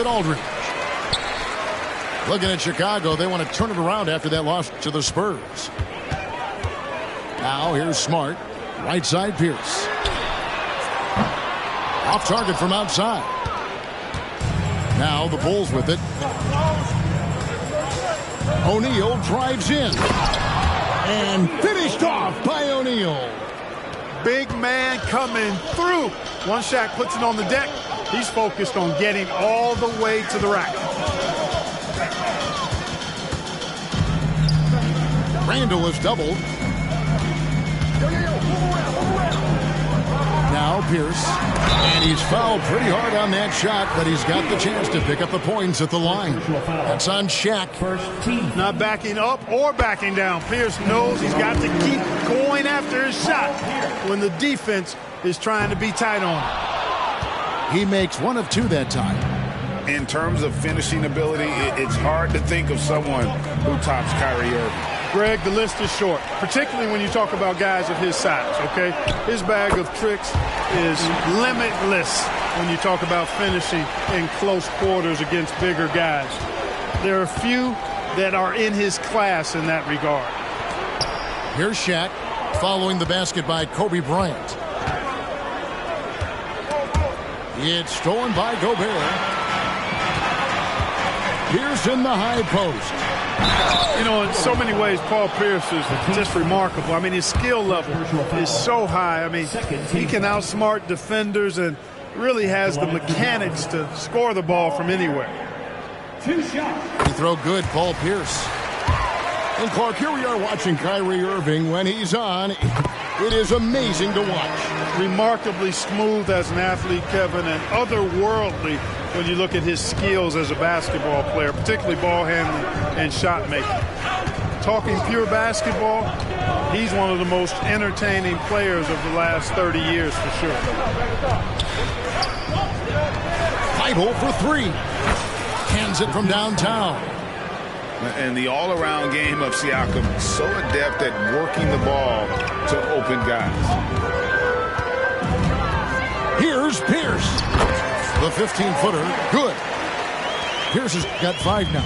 Aldridge. Looking at Chicago, they want to turn it around after that loss to the Spurs. Now here's Smart. Right side, Pierce. Off target from outside. Now the Bulls with it. O'Neal drives in. And finished off by O'Neal. Big man coming through. One SHAQ puts it on the deck. He's focused on getting all the way to the rack. Randall is doubled. Now Pierce. And he's fouled pretty hard on that shot, but he's got the chance to pick up the points at the line. That's on SHAQ. Not backing up or backing down. Pierce knows he's got to keep going after his shot when the defense is trying to be tight on him. He makes one of two that time. In terms of finishing ability, it's hard to think of someone who tops Kyrie Irving. Greg, the list is short, particularly when you talk about guys of his size, okay? His bag of tricks is limitless when you talk about finishing in close quarters against bigger guys. There are few that are in his class in that regard. Here's SHAQ following the basket by Kobe Bryant. It's stolen by Gobert. Pierce in the high post. You know, in so many ways, Paul Pierce is just remarkable. I mean, his skill level is so high. I mean, he can outsmart defenders and really has the mechanics to score the ball from anywhere. He throw good, Paul Pierce. And Clark, here we are watching Kyrie Irving. When he's on, it is amazing to watch. Remarkably smooth as an athlete, Kevin, and otherworldly when you look at his skills as a basketball player, particularly ball handling and shot making. Talking pure basketball, he's one of the most entertaining players of the last 30 years for sure. Idle for three. Hands it from downtown. And the all-around game of SHAQ, so adept at working the ball to open guys. Here's Pierce. The 15-footer, good. Pierce has got 5 now.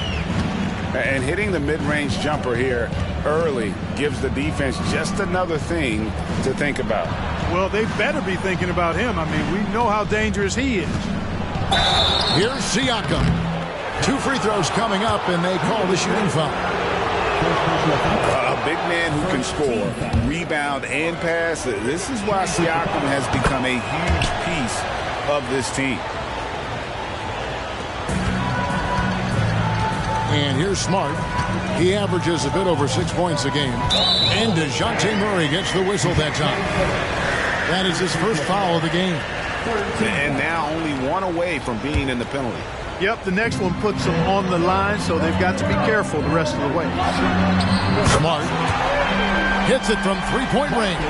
And hitting the mid-range jumper here early gives the defense just another thing to think about. Well, they better be thinking about him. I mean, we know how dangerous he is. Here's SHAQ. 2 free throws coming up, and they call the shooting foul. A big man who can score, rebound, and pass. This is why SHAQ has become a huge piece of this team. And here's Smart. He averages a bit over 6 points a game. And DeJounte Murray gets the whistle that time. That is his first foul of the game. And now only 1 away from being in the penalty. Yep, the next one puts them on the line, so they've got to be careful the rest of the way. Smart hits it from 3-point range.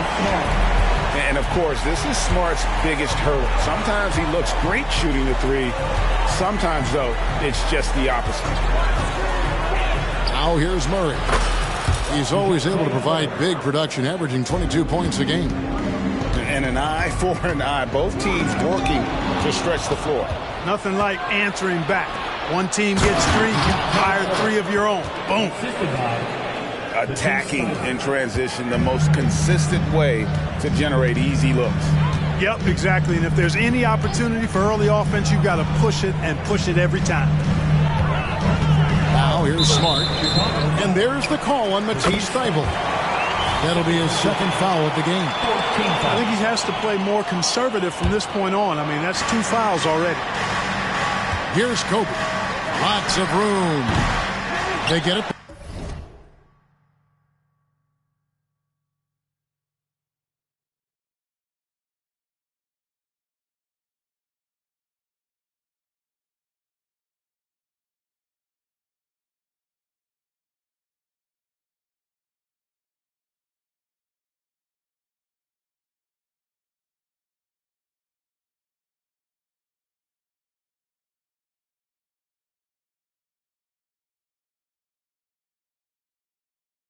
And, of course, this is Smart's biggest hurdle. Sometimes he looks great shooting the three. Sometimes, though, it's just the opposite. Now here's Murray. He's always able to provide big production, averaging 22 points a game. And an eye for an eye. Both teams working to stretch the floor. Nothing like answering back. One team gets 3, fire 3 of your own. Boom. Attacking in transition, the most consistent way to generate easy looks. Yep, exactly. And if there's any opportunity for early offense, you've got to push it and push it every time. Now here's Smart. And there's the call on Matisse Thybulle. That'll be his second foul at the game. I think he has to play more conservative from this point on. I mean, that's 2 fouls already. Here's Kobe. Lots of room. They get it.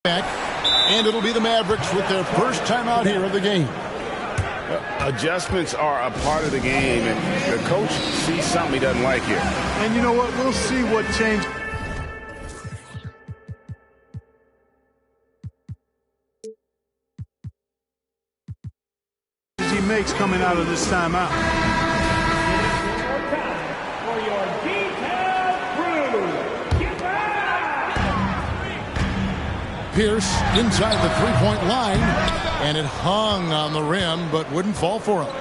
And it'll be the Mavericks with their first timeout here of the game. Adjustments are a part of the game, and the coach sees something he doesn't like here. And you know what? We'll see what changes he makes coming out of this timeout. Pierce inside the three-point line, and it hung on the rim but wouldn't fall for him.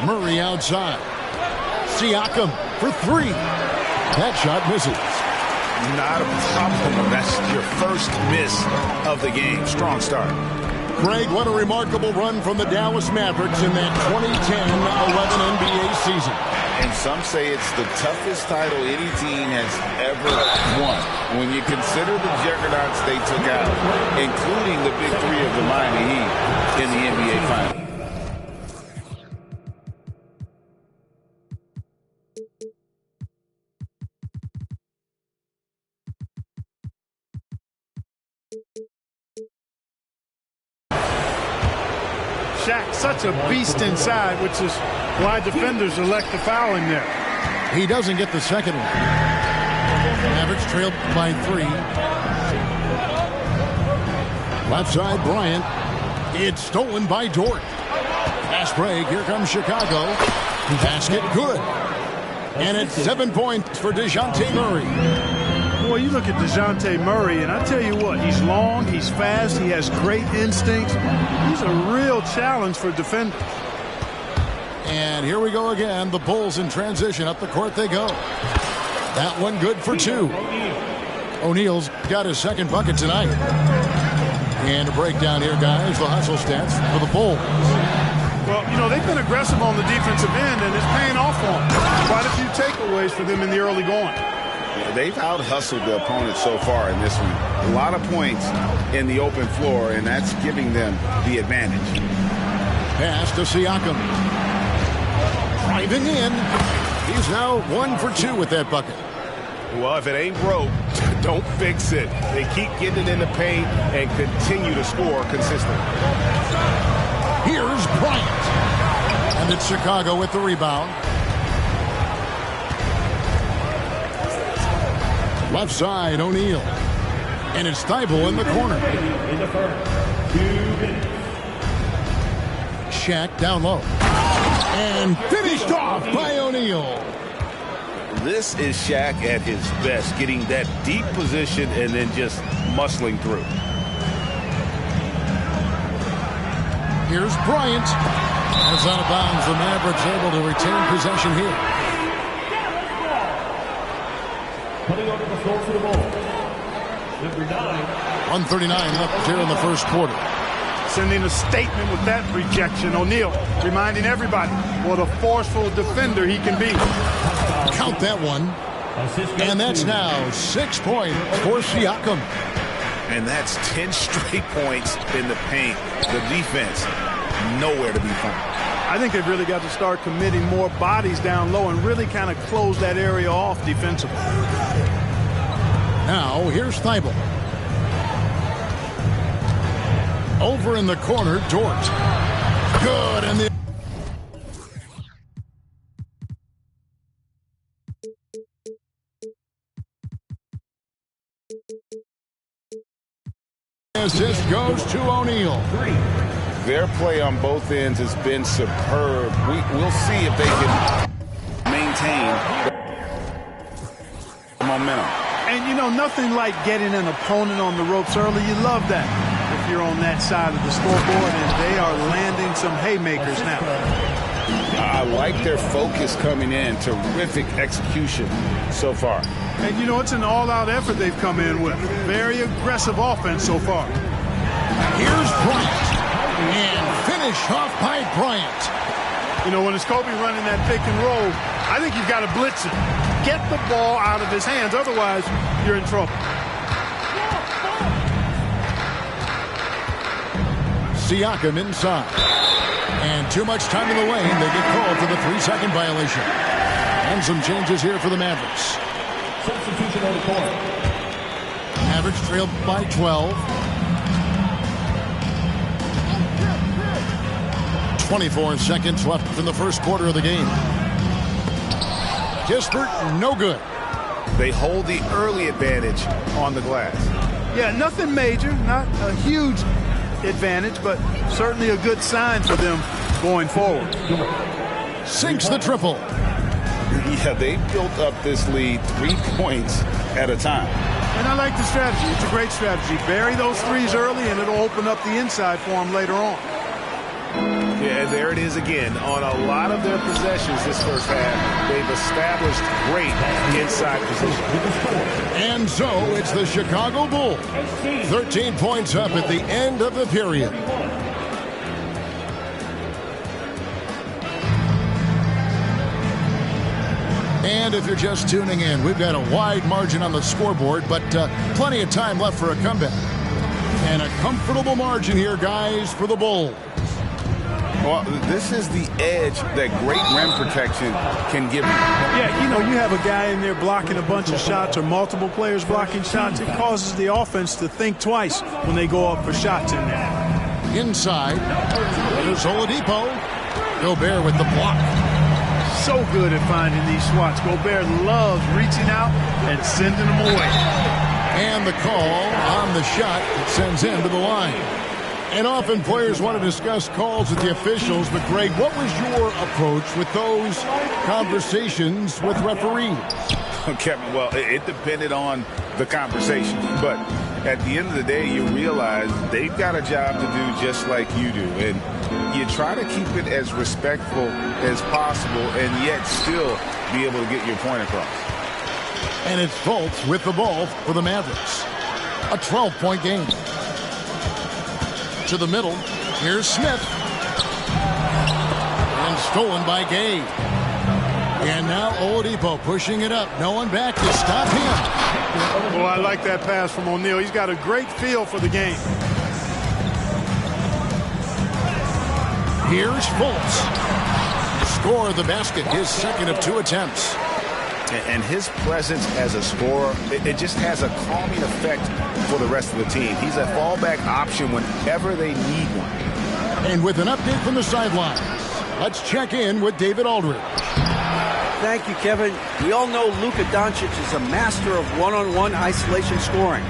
Murray outside. Siakam for three. That shot misses. Not a problem. That's your first miss of the game. Strong start. Greg, what a remarkable run from the Dallas Mavericks in that 2010-11 NBA season. And some say it's the toughest title any team has ever won. When you consider the juggernauts they took out, including the big three of the Miami Heat in the NBA Finals. SHAQ, such a beast inside, which is why defenders elect to foul him there. He doesn't get the second one. Mavericks trailed by 3. Left side, Bryant. It's stolen by Dort. Pass break. Here comes Chicago. Basket good. And it's 7 points for DeJounte Murray. Boy, you look at DeJounte Murray, and I tell you what, he's long, he's fast, he has great instincts. He's a real challenge for defenders. And here we go again. The Bulls in transition. Up the court they go. That one good for 2. O'Neal's got his second bucket tonight. And a breakdown here, guys. The hustle stats for the Bulls. Well, you know, they've been aggressive on the defensive end, and it's paying off for them. Quite a few takeaways for them in the early going. They've out-hustled the opponent so far in this one. A lot of points in the open floor, and that's giving them the advantage. Pass to Siakam. Driving in. He's now 1 for 2 with that bucket. Well, if it ain't broke, don't fix it. They keep getting it in the paint and continue to score consistently. Here's Bryant. And it's Chicago with the rebound. Left side, O'Neal. And it's Thibault in the corner. SHAQ down low. And finished off by O'Neal. This is SHAQ at his best, getting that deep position and then just muscling through. Here's Bryant. It's out of bounds. The Mavericks able to retain possession here. Coming over the floor for the ball, number 9. 1:39 left here in the first quarter. Sending a statement with that rejection. O'Neal reminding everybody what a forceful defender he can be. Count that one. And that's now 6 points for Siakam. And that's 10 straight points in the paint. The defense, nowhere to be found. I think they've really got to start committing more bodies down low and really kind of close that area off defensively. Now, here's Thibault. Over in the corner, Dort. Good, and the... assist goes to O'Neal. Their play on both ends has been superb. We'll see if they can maintain momentum. And, you know, nothing like getting an opponent on the ropes early. You love that if you're on that side of the scoreboard, and they are landing some haymakers now. I like their focus coming in. Terrific execution so far. And, you know, it's an all-out effort they've come in with. Very aggressive offense so far. Here's Bryant. And finish off by Bryant. You know, when it's Kobe running that pick and roll, I think you've got to blitz him. Get the ball out of his hands. Otherwise, you're in trouble. Siakam inside. And too much time in the lane. They get called for the 3-second violation. And some changes here for the Mavericks. Substitution on the court. Mavericks trailed by 12. 24 seconds left in the first quarter of the game. Kispert, no good. They hold the early advantage on the glass. Yeah, nothing major, not a huge advantage, but certainly a good sign for them going forward. Sinks the triple. Yeah, they built up this lead 3 points at a time. And I like the strategy. It's a great strategy. Bury those threes early, and it'll open up the inside for them later on. Yeah, and there it is again. On a lot of their possessions this first half, they've established great inside position. And so it's the Chicago Bulls. 13 points up at the end of the period. And if you're just tuning in, we've got a wide margin on the scoreboard, but plenty of time left for a comeback. And a comfortable margin here, guys, for the Bulls. Well, this is the edge that great rim protection can give you. Yeah, you know, you have a guy in there blocking a bunch of shots or multiple players blocking shots. It causes the offense to think twice when they go up for shots in there. Inside, there's Oladipo. Gobert with the block. So good at finding these swats. Gobert loves reaching out and sending them away. And the call on the shot that sends him to the line. And often players want to discuss calls with the officials, but Greg, what was your approach with those conversations with referees? Kevin, well, it depended on the conversation, but at the end of the day, you realize they've got a job to do just like you do, and you try to keep it as respectful as possible and yet still be able to get your point across. And it's Fultz with the ball for the Mavericks. A 12-point game. To the middle. Here's Smith. And stolen by Gay. And now Oladipo pushing it up. No one back to stop him. Well, I like that pass from O'Neal. He's got a great feel for the game. Here's Fultz. Score the basket. His second of 2 attempts. And his presence as a scorer, it just has a calming effect for the rest of the team. He's a fallback option whenever they need one. And with an update from the sidelines, let's check in with David Aldridge. Thank you, Kevin. We all know Luka Doncic is a master of one-on-one isolation scoring.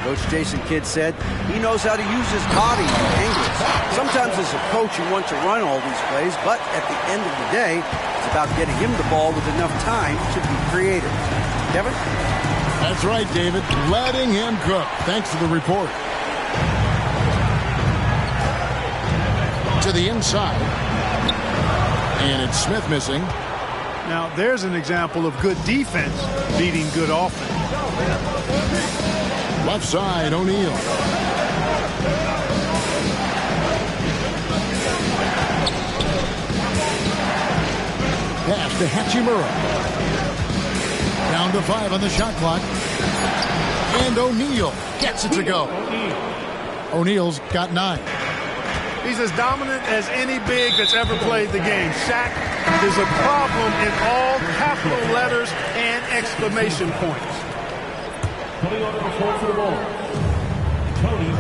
Coach Jason Kidd said he knows how to use his body and angles. Sometimes as a coach you want to run all these plays, but at the end of the day, it's about getting him the ball with enough time to be creative. Kevin? That's right, David. Letting him cook. Thanks for the report. To the inside. And it's Smith missing. Now, there's an example of good defense beating good offense. Left side, O'Neal. Pass to Hachimura. Down to 5 on the shot clock. And O'Neal gets it to go. O'Neal's got 9. He's as dominant as any big that's ever played the game. SHAQ is a problem in all capital letters and exclamation points.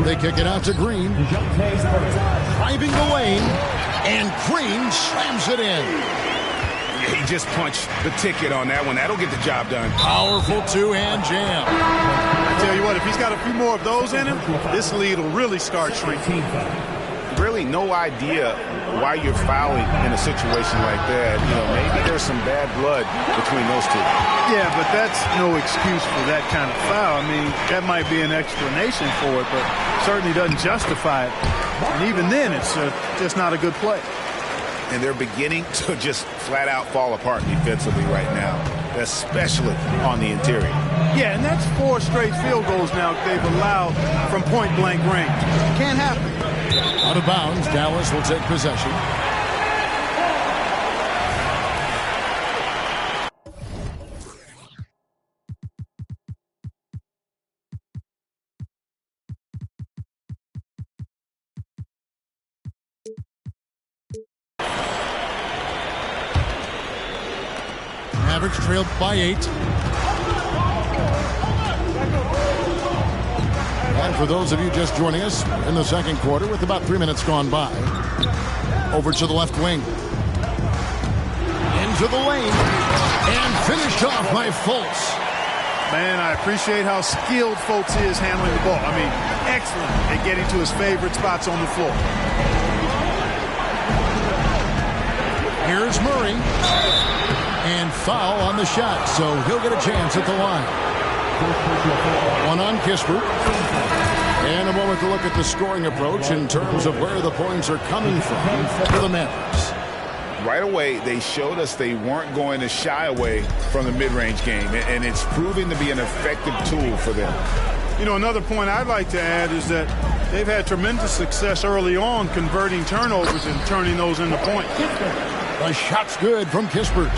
They kick it out to Green. Driving the lane. And Green slams it in. Yeah, he just punched the ticket on that one. That'll get the job done. Powerful two-hand jam. I tell you what, if he's got a few more of those in him, this lead will really start shrinking. Really no idea why you're fouling in a situation like that. You know, maybe there's some bad blood between those two. Yeah, but that's no excuse for that kind of foul. I mean, that might be an explanation for it, but certainly doesn't justify it. And even then, it's just not a good play. And they're beginning to just flat out fall apart defensively right now, especially on the interior. Yeah, and that's 4 straight field goals now they've allowed from point-blank range. Can't happen. Out of bounds, Dallas will take possession. Mavericks trailed by 8. And for those of you just joining us in the second quarter with about 3 minutes gone by, over to the left wing. Into the lane. And finished off by Fultz. Man, I appreciate how skilled Fultz is handling the ball. I mean, excellent at getting to his favorite spots on the floor. Here's Murray. And foul on the shot, so he'll get a chance at the line. One on Kispert. And a moment to look at the scoring approach in terms of where the points are coming from for the Mavericks. Right away, they showed us they weren't going to shy away from the mid-range game, and it's proving to be an effective tool for them. You know, another point I'd like to add is that they've had tremendous success early on converting turnovers and turning those into points. The shot's good from Kispert.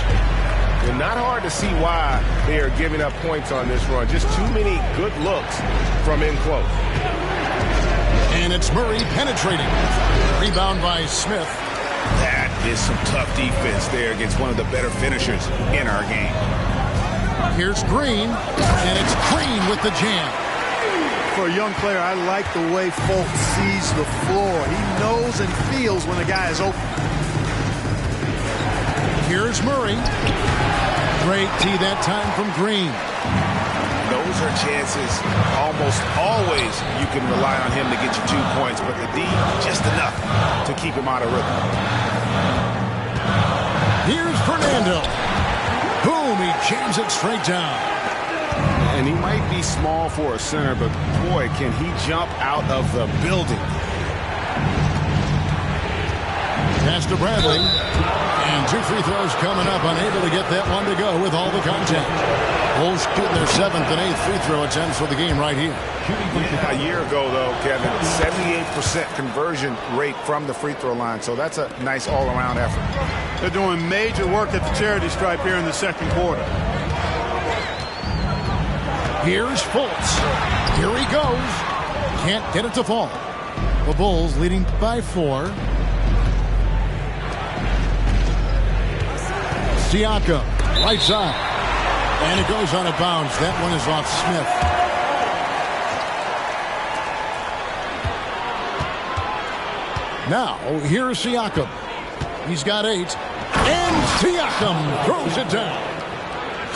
And not hard to see why they are giving up points on this run. Just too many good looks from in close. And it's Murray penetrating. Rebound by Smith. That is some tough defense there against one of the better finishers in our game. Here's Green, and it's Green with the jam. For a young player, I like the way Fultz sees the floor. He knows and feels when a guy is open. Here's Murray. Great tee that time from Green. Those are chances almost always you can rely on him to get you 2 points, but the D, just enough to keep him out of rhythm. Here's Fernando. Boom, he jams it straight down. And he might be small for a center, but boy, can he jump out of the building. Pass to Bradley. And 2 free throws coming up, unable to get that one to go with all the contact. Bulls shooting their 7th and 8th free throw attempts for the game right here. A year ago, though, Kevin, 78% conversion rate from the free throw line, so that's a nice all-around effort. They're doing major work at the charity stripe here in the second quarter. Here's Fultz. Here he goes. Can't get it to fall. The Bulls leading by 4. Siakam, right side. And it goes out of bounds. That one is off Smith. Now, here's Siakam. He's got 8. And Siakam throws it down.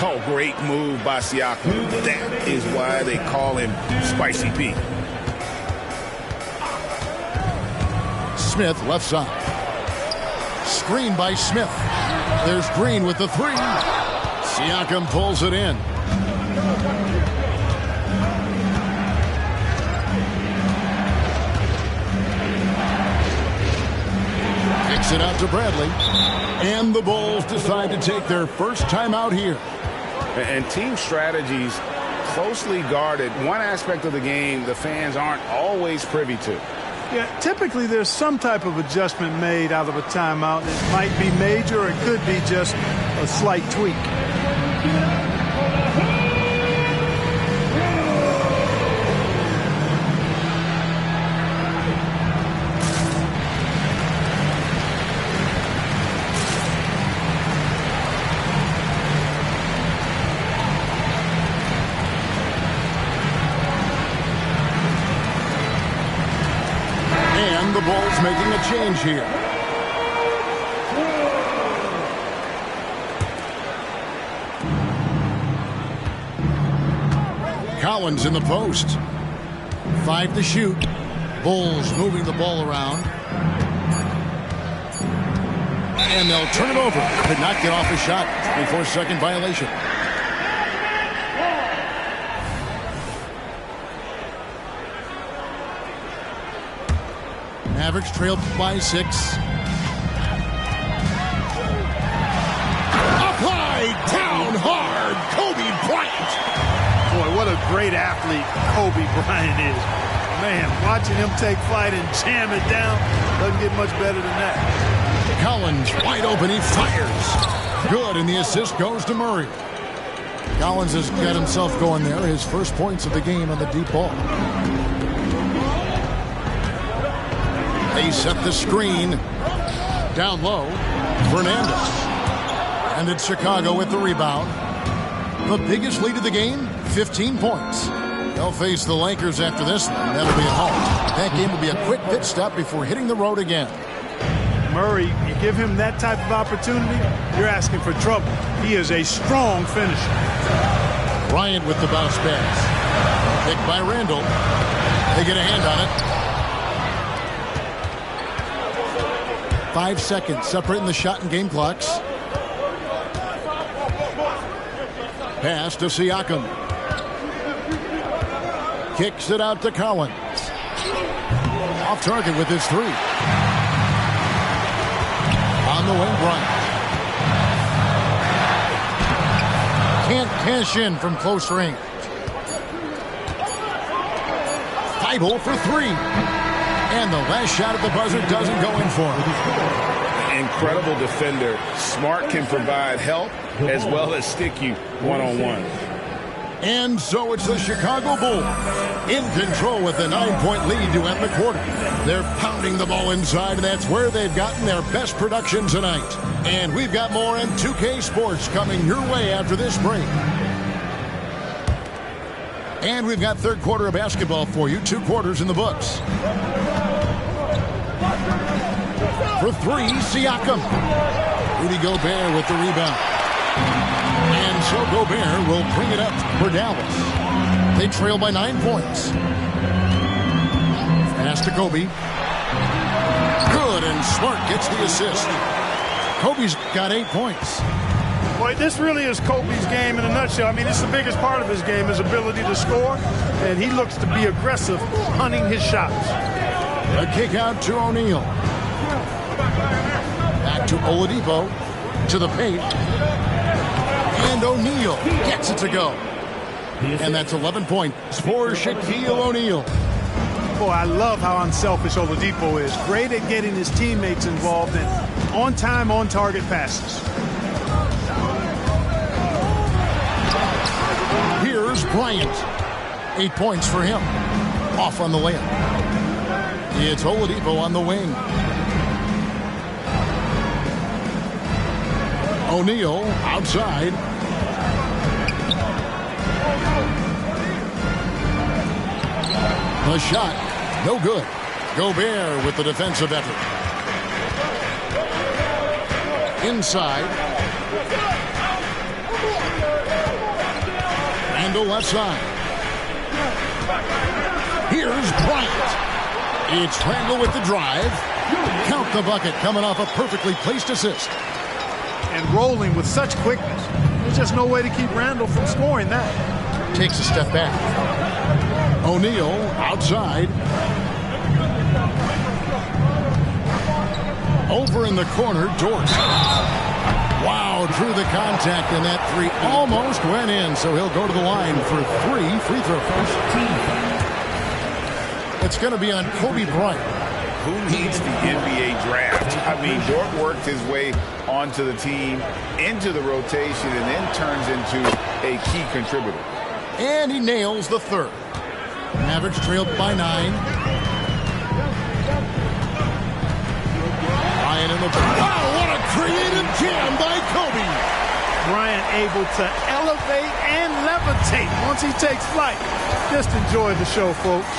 Oh, great move by Siakam. That is why they call him Spicy P. Smith, left side. Screen by Smith. There's Green with the 3. Siakam pulls it in. Kicks it out to Bradley. And the Bulls decide to take their first time out here. And team strategies closely guarded. One aspect of the game the fans aren't always privy to. Yeah, typically there's some type of adjustment made out of a timeout. It might be major, or it could be just a slight tweak. The Bulls making a change here. Collins in the post. 5 to shoot. Bulls moving the ball around. And they'll turn it over. Could not get off a shot. 24-second violation. Mavericks trailed by 6. Applied down hard. Kobe Bryant. Boy, what a great athlete Kobe Bryant is. Man, watching him take flight and jam it down doesn't get much better than that. Collins wide open. He fires. Good, and the assist goes to Murray. Collins has got himself going there. His first points of the game on the deep ball. They set the screen down low. Fernandez. And it's Chicago with the rebound. The biggest lead of the game, 15 points. They'll face the Lakers after this one. That'll be at home. That game will be a quick pit stop before hitting the road again. Murray, you give him that type of opportunity, you're asking for trouble. He is a strong finisher. Bryant with the bounce pass. Picked by Randall. They get a hand on it. 5 seconds separating the shot and game clocks. Pass to Siakam. Kicks it out to Collins. Off target with his three. On the wing, Bryant. Can't cash in from close range. Feibel for three. And the last shot at the buzzer doesn't go in for him. Incredible defender. Smart can provide help as well as stick you one-on-one. And so it's the Chicago Bulls in control with a 9-point lead to end the quarter. They're pounding the ball inside, and that's where they've gotten their best production tonight. And we've got more in 2K Sports coming your way after this break. And we've got third quarter of basketball for you. 2 quarters in the books. For three, Siakam. Rudy Gobert with the rebound. And so Gobert will bring it up for Dallas. They trail by 9 points. Pass to Kobe. Good, and Smart gets the assist. Kobe's got 8 points. Boy, this really is Kobe's game in a nutshell. I mean, it's the biggest part of his game, his ability to score, and he looks to be aggressive, hunting his shots. A kick out to O'Neal. Back to Oladipo. To the paint. And O'Neal gets it to go. And that's 11 points for Shaquille O'Neal. Boy, I love how unselfish Oladipo is. Great at getting his teammates involved in on-time, on-target passes. Here's Bryant. 8 points for him. Off on the layup. It's Oladipo on the wing. O'Neal outside. The shot, no good. Gobert with the defensive effort. Inside. Randall left side. Here's Bryant. It's Randall with the drive. Count the bucket coming off a perfectly placed assist. And rolling with such quickness. There's just no way to keep Randall from scoring that. Takes a step back. O'Neal outside. Over in the corner, Dort. Wow, drew the contact, and that three almost went in, so he'll go to the line for 3 free throws. It's going to be on Kobe Bryant. Who needs the NBA draft? I mean, Dort worked his way onto the team, into the rotation, and then turns into a key contributor. And he nails the third. Mavericks trailed by 9. Bryant in the... Wow, what a creative jam by Kobe! Bryant able to elevate and levitate once he takes flight. Just enjoy the show, folks.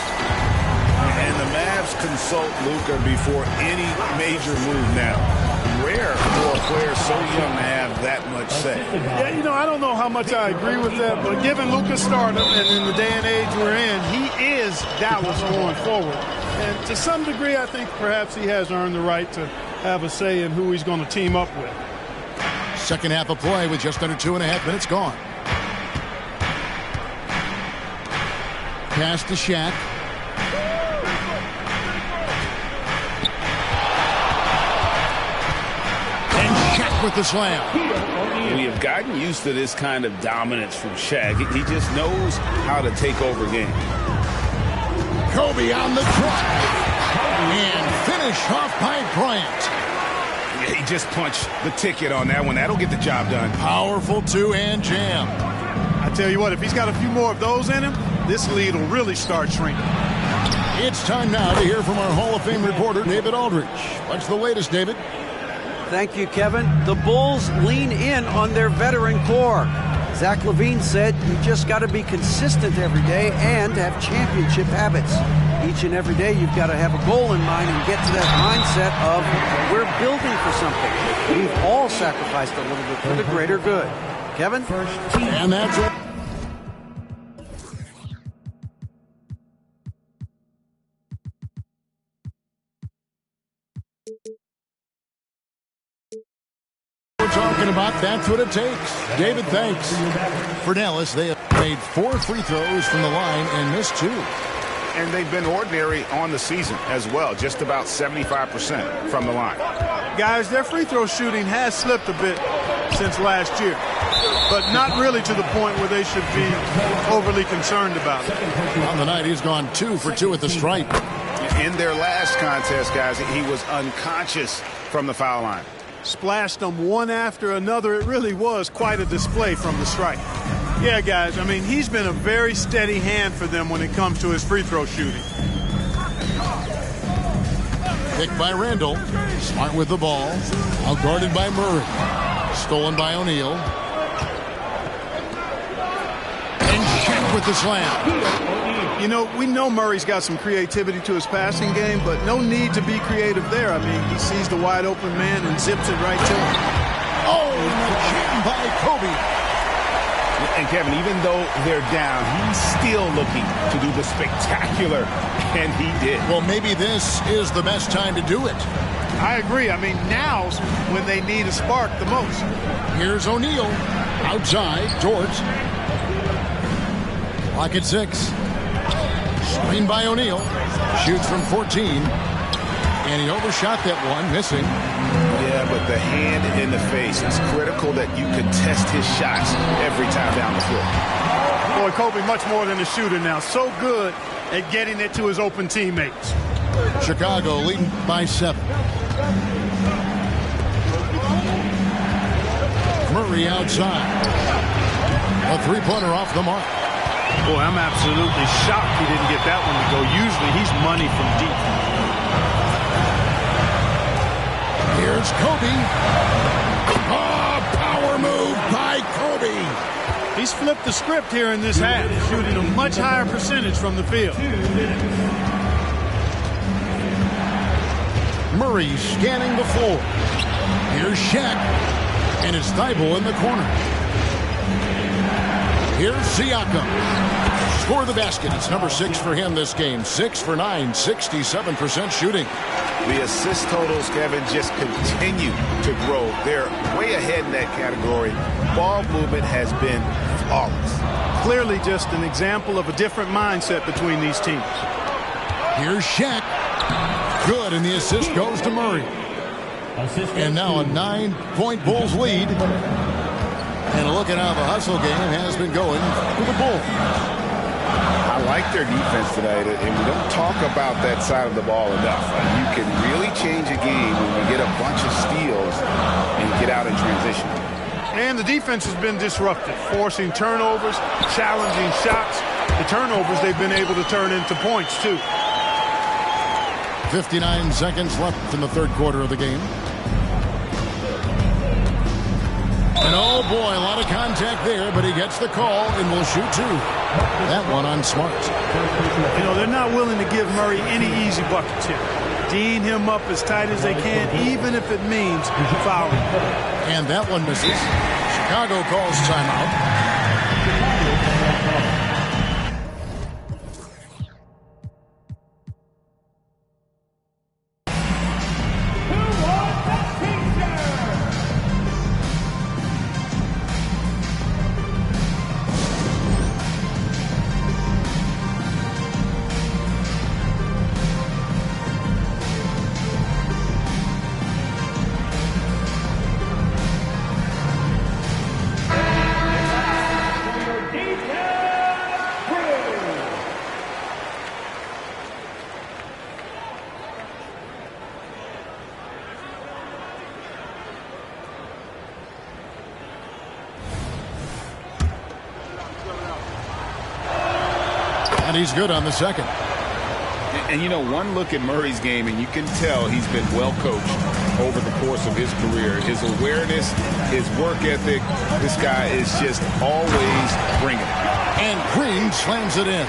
And the Mavs consult Luka before any major move now. Rare for a player so young to have that much say. Yeah, you know, I don't know how much I agree with that, but given Luka's stardom and in the day and age we're in, he is Dallas going forward. And to some degree, I think perhaps he has earned the right to have a say in who he's going to team up with. Second half of play with just under 2.5 minutes gone. Pass to SHAQ. With the slam. We have gotten used to this kind of dominance from SHAQ. He just knows how to take over games. Kobe on the drive. And finish off by Bryant. Yeah, he just punched the ticket on that one. That'll get the job done. Powerful two-hand jam. I tell you what, if he's got a few more of those in him, this lead will really start shrinking. It's time now to hear from our Hall of Fame reporter, David Aldridge. What's the latest, David? Thank you, Kevin. The Bulls lean in on their veteran core. Zach LaVine said, you just got to be consistent every day and have championship habits. Each and every day, you've got to have a goal in mind and get to that mindset of we're building for something. We've all sacrificed a little bit for the greater good. Kevin? And that's it. Talking about that's what it takes. David, thanks. For Dallas, they have made 4 free throws from the line and missed 2. And they've been ordinary on the season as well, just about 75% from the line. Guys, their free throw shooting has slipped a bit since last year, but not really to the point where they should be overly concerned about it. On the night, he's gone 2 for 2 at the stripe. In their last contest, guys, he was unconscious from the foul line. Splashed them one after another. It really was quite a display from the strike. Yeah, guys, I mean, he's been a very steady hand for them when it comes to his free throw shooting. Picked by Randall. Smart with the ball. Out guarded by Murray. Stolen by O'Neal. And SHAQ with the slam. You know, we know Murray's got some creativity to his passing game, but no need to be creative there. I mean, he sees the wide open man and zips it right to him. Oh, jam by Kobe. And Kevin, even though they're down, he's still looking to do the spectacular, and he did. Well, maybe this is the best time to do it. I agree. I mean, now's when they need a spark the most. Here's O'Neal. Outside, George. Clock at 6. Screen by O'Neal. Shoots from 14. And he overshot that one, missing. Yeah, but the hand in the face is critical that you contest his shots every time down the floor. Boy, Kobe much more than a shooter now. So good at getting it to his open teammates. Chicago leading by 7. Murray outside. A 3-pointer off the mark. Boy, I'm absolutely shocked he didn't get that one to go. Usually he's money from deep. Here's Kobe. Oh, power move by Kobe. He's flipped the script here in this half, shooting a much higher percentage from the field. Murray scanning the floor. Here's SHAQ. And it's Thibault in the corner. Here's Siakam. Score the basket. It's number 6 for him this game. 6 for 9, 67% shooting. The assist totals, Kevin, just continue to grow. They're way ahead in that category. Ball movement has been flawless. Clearly just an example of a different mindset between these teams. Here's SHAQ. Good, and the assist goes to Murray. And now a 9-point Bulls lead. And a look at how the hustle game has been going for the Bulls. I like their defense tonight, and we don't talk about that side of the ball enough. You can really change a game when you get a bunch of steals and get out in transition. And the defense has been disruptive, forcing turnovers, challenging shots. The turnovers they've been able to turn into points, too. 59 seconds left in the third quarter of the game. And oh boy, a lot of contact there, but he gets the call and will shoot 2. That one on Smart. You know, they're not willing to give Murray any easy buckets here. D'ing him up as tight as they can, even if it means fouling. And that one misses. Chicago calls timeout. And he's good on the second. And, you know, one look at Murray's game, and you can tell he's been well coached. over the course of his career. His awareness, his work ethic, this guy is just always bringing it. And Green slams it in.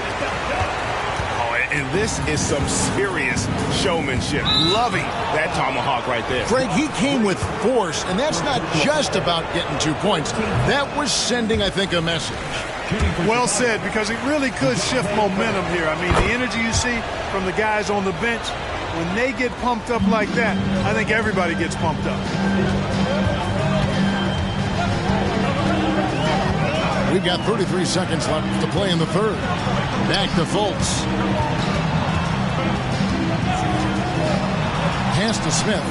And this is some serious showmanship. Loving that tomahawk right there. Greg, he came with force, and that's not just about getting 2 points. That was sending, I think, a message. Well said, because it really could shift momentum here. I mean, the energy you see from the guys on the bench, when they get pumped up like that, I think everybody gets pumped up. We've got 33 seconds left to play in the third. Back to Fultz. Pass to Smith.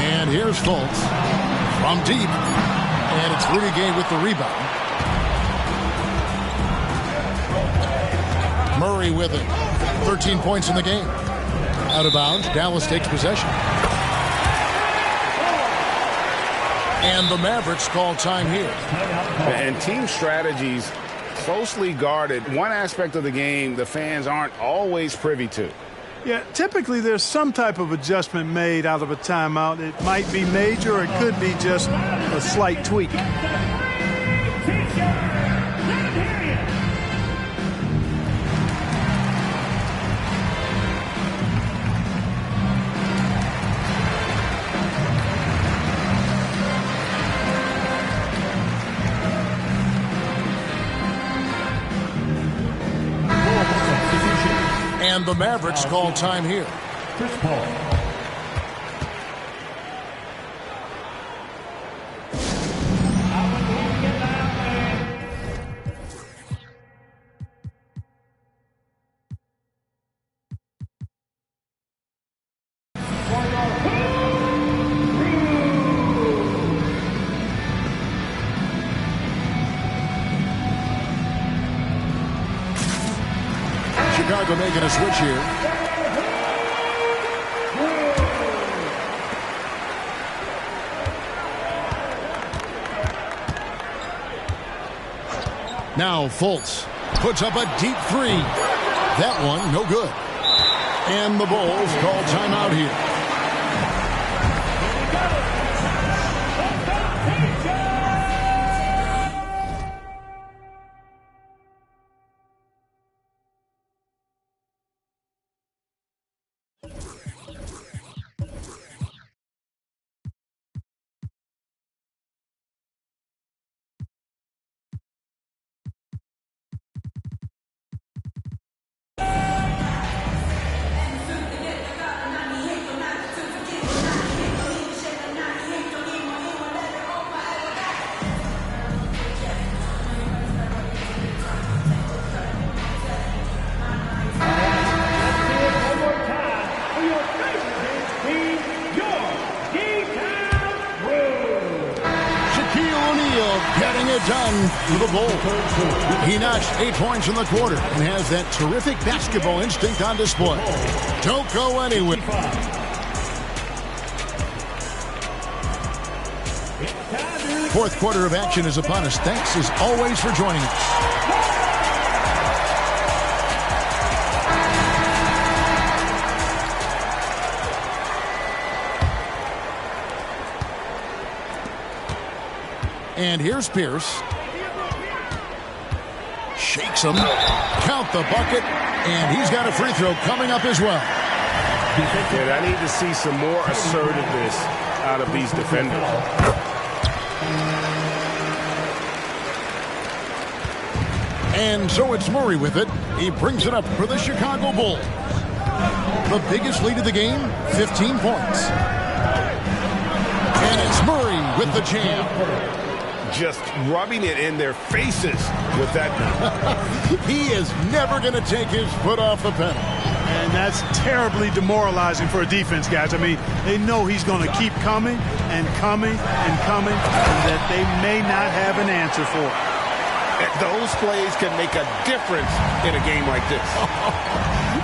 And here's Fultz from deep. And it's Rudy Gay with the rebound. Murray with it. 13 points in the game. Out of bounds. Dallas takes possession. And the Mavericks call time here. And team strategies closely guarded. One aspect of the game the fans aren't always privy to. Yeah, typically there's some type of adjustment made out of a timeout. It might be major, or it could be just a slight tweak. And the Mavericks call time here. Chris Paul. Chicago making a switch here. Now Fultz puts up a deep three. That one, no good. And the Bulls call timeout here. Done for the Bulls. He notched 8 points in the quarter and has that terrific basketball instinct on display. Don't go anywhere. Fourth quarter of action is upon us. Thanks as always for joining us. And here's Pierce. Shakes him. Count the bucket. And he's got a free throw coming up as well. And I need to see some more assertiveness out of these defenders. And so it's Murray with it. He brings it up for the Chicago Bulls. The biggest lead of the game, 15 points. And it's Murray with the jam. Just rubbing it in their faces with that. He is never going to take his foot off the pedal. And that's terribly demoralizing for a defense, guys. I mean, they know he's going to keep coming and coming and coming, and that they may not have an answer for it. Those plays can make a difference in a game like this.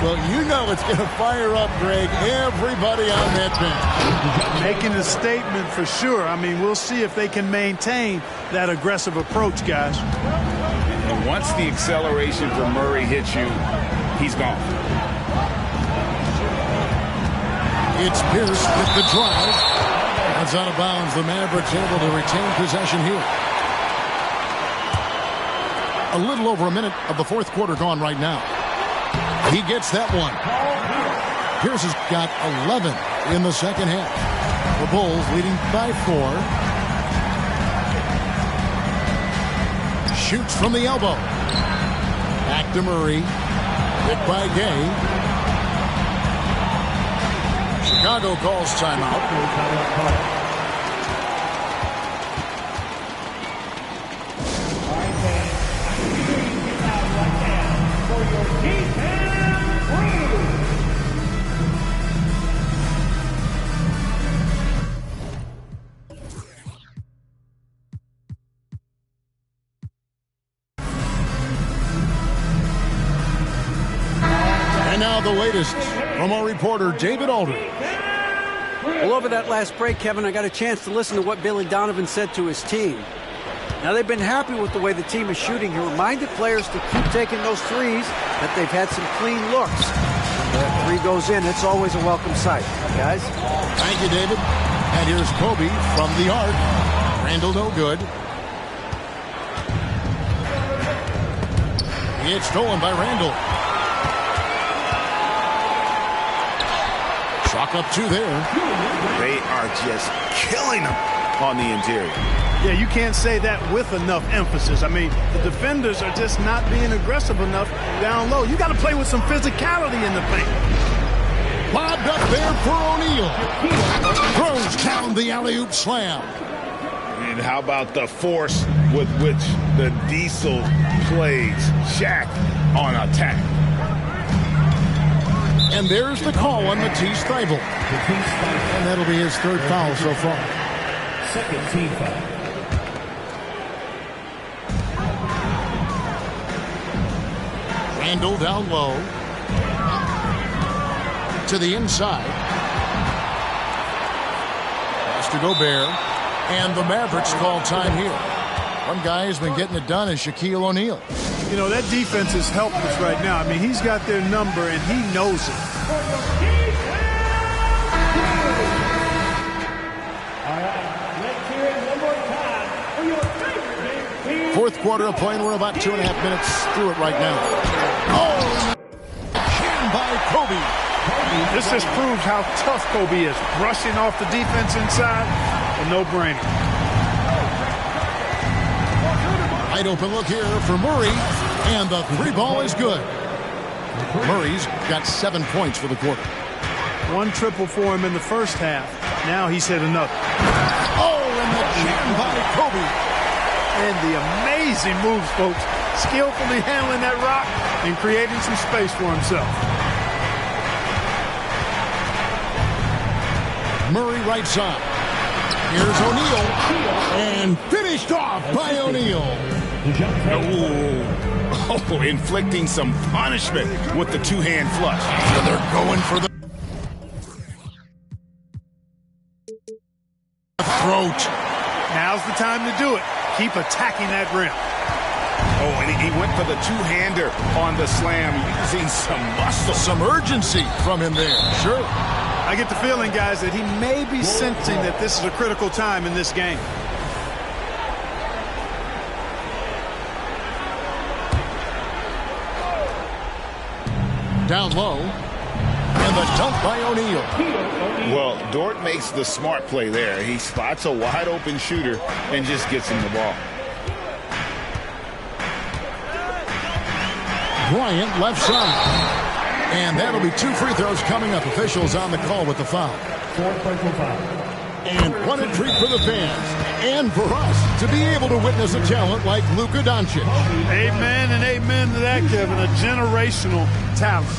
Well, you know it's going to fire up, Greg, everybody on that bench. Making a statement for sure. I mean, we'll see if they can maintain that aggressive approach, guys. And once the acceleration from Murray hits you, he's gone. It's Pierce with the drive. That's out of bounds. The Mavericks able to retain possession here. A little over a minute of the fourth quarter gone right now. He gets that one. Pierce has got 11 in the second half. The Bulls leading by 4. Shoots from the elbow. Back to Murray. Hit by Gay. Chicago calls timeout. And now the latest from our reporter, David Aldridge. Well, over that last break, Kevin, I got a chance to listen to what Billy Donovan said to his team. Now, they've been happy with the way the team is shooting. He reminded players to keep taking those threes, that they've had some clean looks. When that three goes in, it's always a welcome sight. Guys? Thank you, David. And here's Kobe from the arc. Randall no good. It's stolen by Randall. Chalk up 2 there. They are just killing them on the interior. Yeah, you can't say that with enough emphasis. I mean, the defenders are just not being aggressive enough down low. You got to play with some physicality in the paint. Lobbed up there for O'Neal. Throws down the alley-oop slam. And how about the force with which the Diesel plays SHAQ on attack? And there's the call on Matisse Thybulle. And that'll be his 3rd foul so far. Second team foul. Randall down low. To the inside. Pass to Gobert. And the Mavericks call time here. One guy has been getting it done is Shaquille O'Neal. You know, that defense is helpless right now. I mean, he's got their number, and he knows it. Fourth quarter of play, and we're about 2.5 minutes through it right now. Oh! Jammed by Kobe. This just proves how tough Kobe is. Brushing off the defense inside, a no-brainer. Wide open look here for Murray, and the 3 ball is good. Murray's got 7 points for the quarter. 1 triple for him in the first half. Now he's hit another. Oh, and the jam by Kobe. And the amazing moves, folks. Skillfully handling that rock and creating some space for himself. Murray right side. Here's O'Neal. And finished off by O'Neal. Oh, inflicting some punishment with the 2-hand flush. So they're going for the throat. Now's the time to do it. Keep attacking that rim. Oh, and he went for the 2-hander on the slam, using some muscle. Some urgency from him there. Sure. I get the feeling, guys, that he may be sensing that this is a critical time in this game. Down low. And the dunk by O'Neal. Well, Dort makes the smart play there. He spots a wide open shooter and just gets him the ball. Bryant left side. And that'll be 2 free throws coming up. Officials on the call with the foul. And what a treat for the fans. And for us to be able to witness a talent like Luka Doncic. Amen and amen to that, Kevin. A generational talent.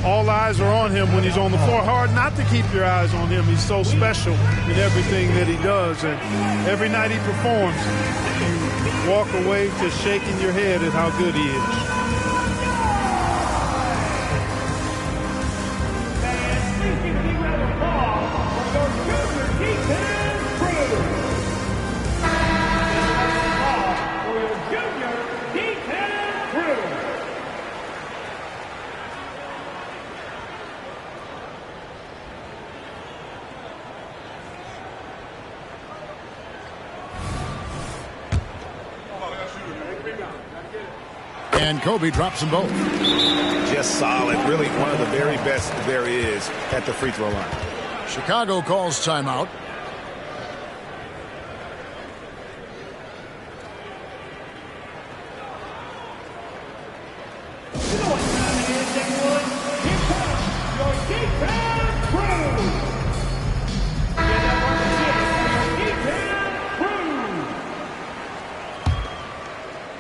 All eyes are on him when he's on the floor. Hard not to keep your eyes on him. He's so special in everything that he does. And every night he performs, you walk away just shaking your head at how good he is. And Kobe drops them both. Just solid. Really one of the very best there is at the free throw line. Chicago calls timeout.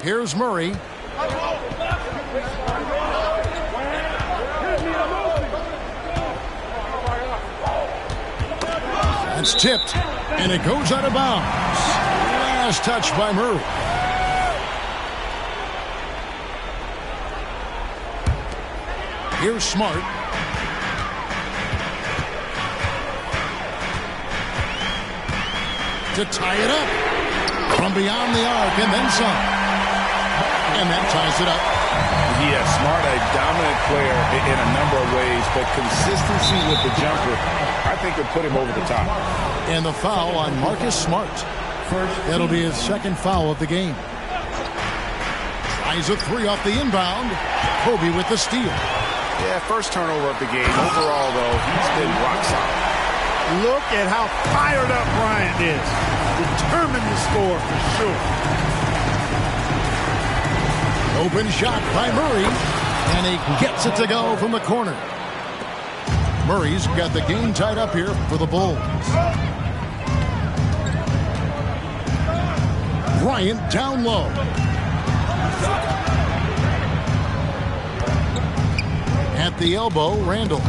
Here's Murray. It's tipped, and it goes out of bounds. Last touch by Murray. Here's Smart. To tie it up from beyond the arc, and then some. And that ties it up. Yeah, Smart, a dominant player in a number of ways, but consistency with the jumper, I think, would put him over the top. And the foul on Marcus Smart. That'll be his second foul of the game. Tries a three off the inbound. Kobe with the steal. Yeah, first turnover of the game. Overall, though, he's been rock solid. Look at how fired up Bryant is. Determined to score for sure. Open shot by Murray, and he gets it to go from the corner. Murray's got the game tied up here for the Bulls. Bryant down low. At the elbow, Randall.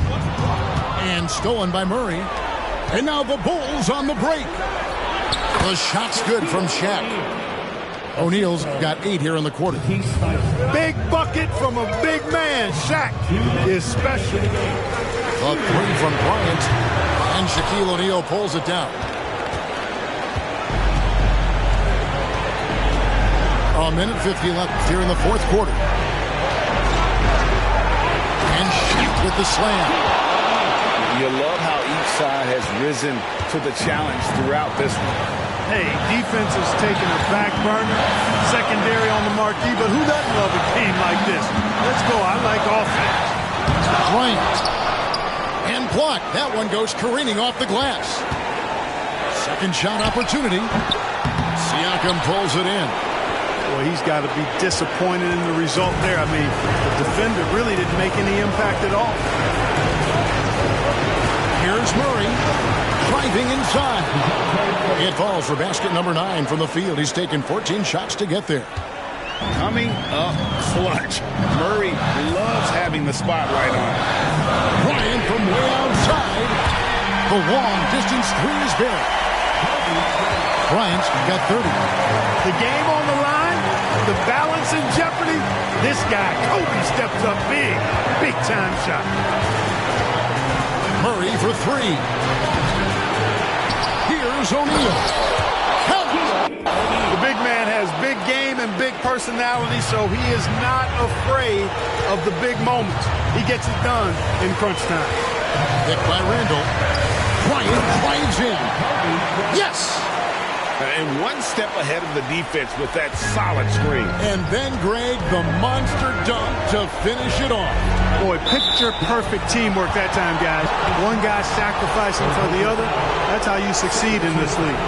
And stolen by Murray. And now the Bulls on the break. The shot's good from SHAQ. O'Neal's got 8 here in the quarter. Big bucket from a big man. SHAQ is special. A three from Bryant, and Shaquille O'Neal pulls it down. A minute 50 left here in the fourth quarter. And SHAQ with the slam. You love how each side has risen to the challenge throughout this one. Hey, defense is taking a back burner, secondary on the marquee, but who doesn't love a game like this? Let's go. I like offense. Bryant. And blocked. That one goes careening off the glass. Second shot opportunity. Siakam pulls it in. Boy, he's got to be disappointed in the result there. I mean, the defender really didn't make any impact at all. Here's Murray. Driving inside. It falls for basket number 9 from the field. He's taken 14 shots to get there. Coming up clutch. Murray loves having the spotlight on. Bryant from way outside. The long distance three is big. Bryant's got 30. The game on the line, the balance in jeopardy. This guy, Kobe, steps up big. Big time shot. Murray for 3. Here's O'Neal. The big man has big game and big personality, so he is not afraid of the big moments. He gets it done in crunch time. Hit by Randall. Bryant drives in. Yes! And one step ahead of the defense with that solid screen. And then, Greg, the monster dunk to finish it off. Boy, picture-perfect teamwork that time, guys. One guy sacrificing for the other. That's how you succeed in this league.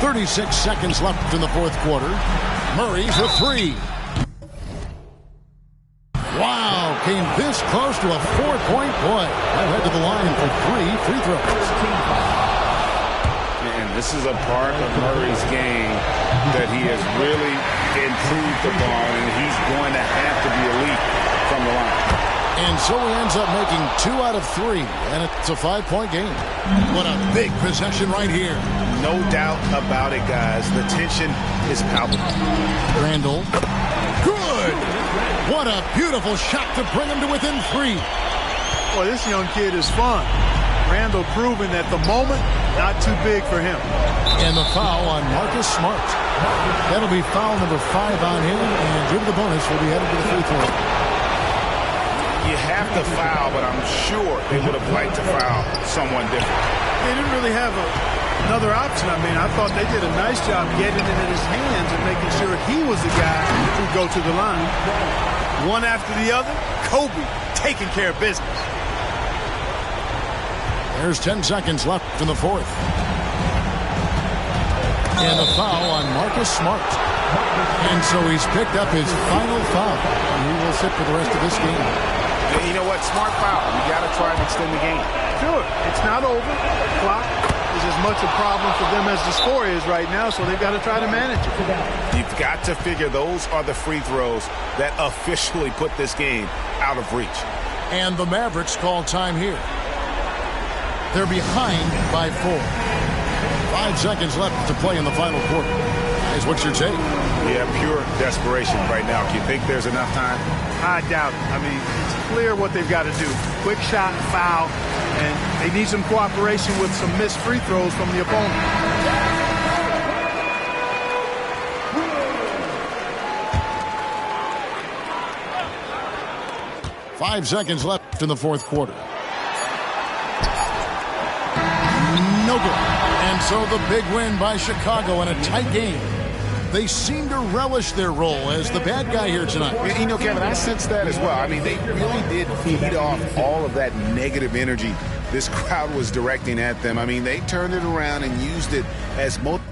36 seconds left in the fourth quarter. Murray for 3. Wow, came this close to a 4-point play. I'll head to the line for 3 free throws. And this is a part of Murray's game that he has really improved upon, and he's going to have to be elite from the line. And so he ends up making 2 out of 3, and it's a 5-point game. What a big possession right here. No doubt about it, guys. The tension is palpable. Randall. Good! What a beautiful shot to bring him to within 3. Boy, this young kid is fun. Randall proving that the moment, not too big for him. And the foul on Marcus Smart. That'll be foul number 5 on him, and due to the bonus, will be headed to the free throw. You have to foul, but I'm sure they would have liked to foul someone different. They didn't really have a another option. I mean, I thought they did a nice job getting it in his hands and making sure he was the guy who'd go to the line. One after the other, Kobe taking care of business. There's 10 seconds left in the fourth. And a foul on Marcus Smart. And so he's picked up his final foul. And he will sit for the rest of this game. Yeah, you know what? Smart foul. You got to try and extend the game. Sure, it's not over. The clock is as much a problem for them as the score is right now, so they've got to try to manage it. You've got to figure those are the free throws that officially put this game out of reach. And the Mavericks call time here. They're behind by 4. 5 seconds left to play in the final quarter. Guys, what's your take? Yeah, pure desperation right now. Do you think there's enough time? I doubt it. I mean, it's clear what they've got to do. Quick shot, foul, and they need some cooperation with some missed free throws from the opponent. Five seconds left in the fourth quarter. No good. And so the big win by Chicago in a tight game. They seem to relish their role as the bad guy here tonight. You know, Kevin, I sense that as well. I mean, they really did feed off all of that negative energy this crowd was directing at them. I mean, they turned it around and used it as most